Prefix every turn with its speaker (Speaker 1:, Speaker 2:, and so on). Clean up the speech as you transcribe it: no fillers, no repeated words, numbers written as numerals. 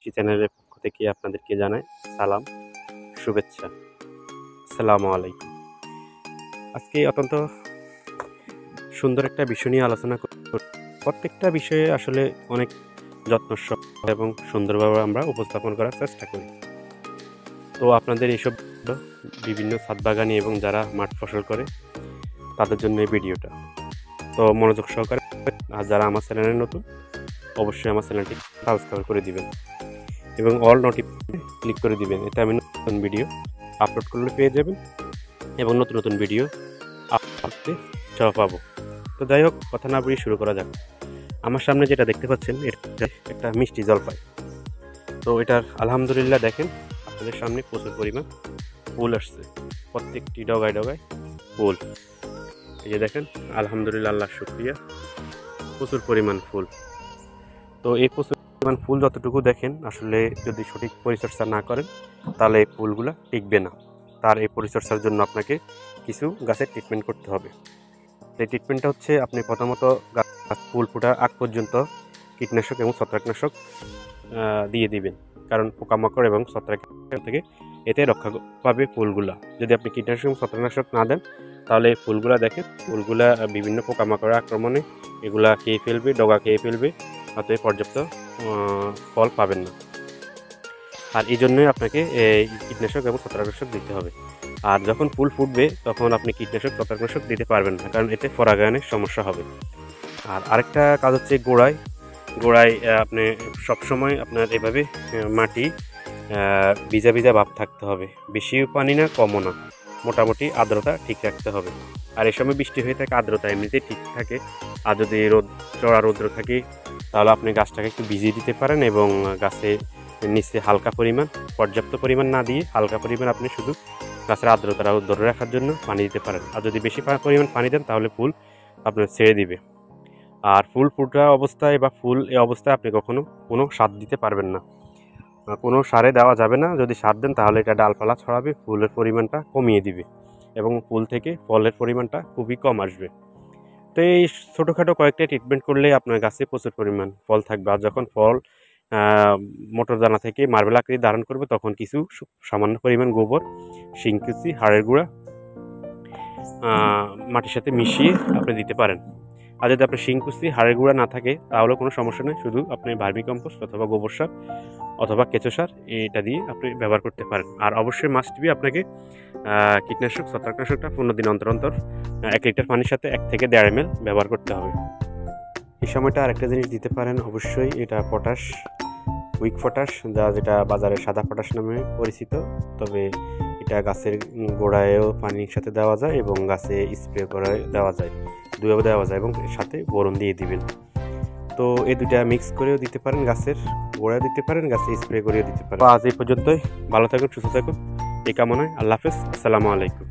Speaker 1: কৃষি চ্যানেলের পক্ষ থেকে আপনাদেরকে জানাই সালাম, শুভেচ্ছা। আসসালামু আলাইকুম। আজকে অত্যন্ত সুন্দর একটা বিষয় নিয়ে আলোচনা করব। প্রত্যেকটা বিষয়ে আসলে অনেক যত্ন এবং সুন্দরভাবে আমরা উপস্থাপন করার চেষ্টা করি। তো আপনাদের এইসব বিভিন্ন ছাদ বাগানি এবং যারা মাঠ ফসল করে তাদের জন্য এই ভিডিওটা। তো মনোযোগ সহকারে, আর যারা আমার চ্যানেলে নতুন অবশ্যই আমার চ্যানেলটি সাবস্ক্রাইব করে দিবেন এবং অল নোটিফিকেশনে ক্লিক করে দিবেন। এতে আমি নতুন ভিডিও আপলোড করলে পেয়ে যাবেন এবং নতুন নতুন ভিডিও আপলোড সহ পাবো। তো যাই হোক, কথা না বলে শুরু করা যাক। আমার সামনে যেটা দেখতে পাচ্ছেন এটা একটা মিষ্টি জলপাই। তো এটার আলহামদুলিল্লাহ দেখেন আপনাদের সামনে প্রচুর পরিমাণ ফুল আসছে, প্রত্যেকটি ডগায় ডগায় ফুল। এই যে দেখেন, আলহামদুলিল্লাহ, আল্লাহর শুকরিয়া, প্রচুর পরিমাণ ফুল। তো এই প্রচুর পরিমাণ ফুল যতটুকু দেখেন, আসলে যদি সঠিক পরিচর্যা না করেন তাহলে এই ফুলগুলো টিকবে না। তার এই পরিচর্যার জন্য আপনাকে কিছু গাছের ট্রিটমেন্ট করতে হবে। এই ট্রিটমেন্টটা হচ্ছে, আপনি প্রথমত গাছ ফুল ফোটার আগ পর্যন্ত কীটনাশক এবং ছত্রাকনাশক দিয়ে দিবেন, কারণ পোকামাকড় এবং ছত্রাক থেকে এতে রক্ষা পাবে ফুলগুলা। যদি আপনি কীটনাশক এবং ছত্রাকনাশক না দেন তাহলে এই ফুলগুলা দেখেন, ফুলগুলা বিভিন্ন পোকামাকড়ের আক্রমণে এগুলা খেয়ে ফেলবে, ডগা খেয়ে ফেলবে, অতএব পর্যাপ্ত ফল পাবেন না। আর এই জন্যই আপনাকে এই কীটনাশক এবং ছত্রাকনাশক দিতে হবে। আর যখন ফুল ফুটবে তখন আপনি কীটনাশক ছত্রাকনাশক দিতে পারবেন না, কারণ এতে পরাগায়নের সমস্যা হবে। আর আরেকটা কাজ হচ্ছে গোড়ায় আপনি সবসময় আপনার এভাবে মাটি ভিজা ভিজা ভাব থাকতে হবে, বেশিও পানি না কমও না, মোটামুটি আর্দ্রতা ঠিক রাখতে হবে। আর এই সময় বৃষ্টি হয়ে থাকে, আর্দ্রতা এমনিতেই ঠিক থাকে। আর যদি চড়া রৌদ্র থাকে তাহলে আপনি গাছটাকে একটু ভিজিয়ে দিতে পারেন এবং গাছে নিচে হালকা পরিমাণ, পর্যাপ্ত পরিমাণ না দিয়ে হালকা পরিমাণ আপনি শুধু গাছের আর্দ্রতা ধরে রাখার জন্য পানি দিতে পারেন। আর যদি বেশি পরিমাণ পানি দেন তাহলে ফুল আপনার ছেড়ে দিবে। আর ফুল ফোটা অবস্থায় বা ফুল এই অবস্থায় আপনি কখনো কোনো সার দিতে পারবেন না, কোনো সারে দেওয়া যাবে না। যদি সার দেন তাহলে এটা ডালপালা ছড়াবে, ফুলের পরিমাণটা কমিয়ে দিবে এবং ফুল থেকে ফলের পরিমাণটা খুবই কম আসবে। তো এই ছোটোখাটো কয়েকটা ট্রিটমেন্ট করলে আপনার গাছে প্রচুর পরিমাণ ফল থাকবে। আর যখন ফল মোটর দানা থেকে মার্বেল আকৃতি ধারণ করবে তখন কিছু সামান্য পরিমাণ গোবর, শিংকুচি, হাড়ের গুঁড়া মাটির সাথে মিশিয়ে আপনি দিতে পারেন। আর যদি আপনার শিংকুচি, হাড়ের গুঁড়া না থাকে তাহলে কোনো সমস্যা নেই, শুধু আপনি ভার্মি কম্পোস্ট অথবা গোবর সার অথবা কেঁচো সার এটা দিয়ে আপনি ব্যবহার করতে পারেন। আর অবশ্যই মাস্ট বি আপনাকে কীটনাশক ছত্রাকনাশকটা 15 দিন অন্তর অন্তর 1 লিটার পানির সাথে 1 থেকে 1.5 ml ব্যবহার করতে হবে। এই সময়টা আরেকটা জিনিস দিতে পারেন অবশ্যই, এটা পটাশ, উইক পটাশ, যেটা বাজারে সাদা পটাশ নামে পরিচিত। তবে এটা গাছের গোড়ায়ও পানির সাথে দেওয়া যায় এবং গাছে স্প্রে করে দেওয়া যায়, দুইভাবে দেওয়া যায়, এবং এর সাথে বোরন দিয়ে দিবেন। তো এই দুইটা মিক্স করেও দিতে পারেন, গাছের গোড়ায় দিতে পারেন, গাছে স্প্রে করেও দিতে পারেন। আজ এই পর্যন্তই, ভালো থাকুন, সুস্থ থাকুন, এই কামনায় আল্লাহ হাফেজ, আসসালামু আলাইকুম।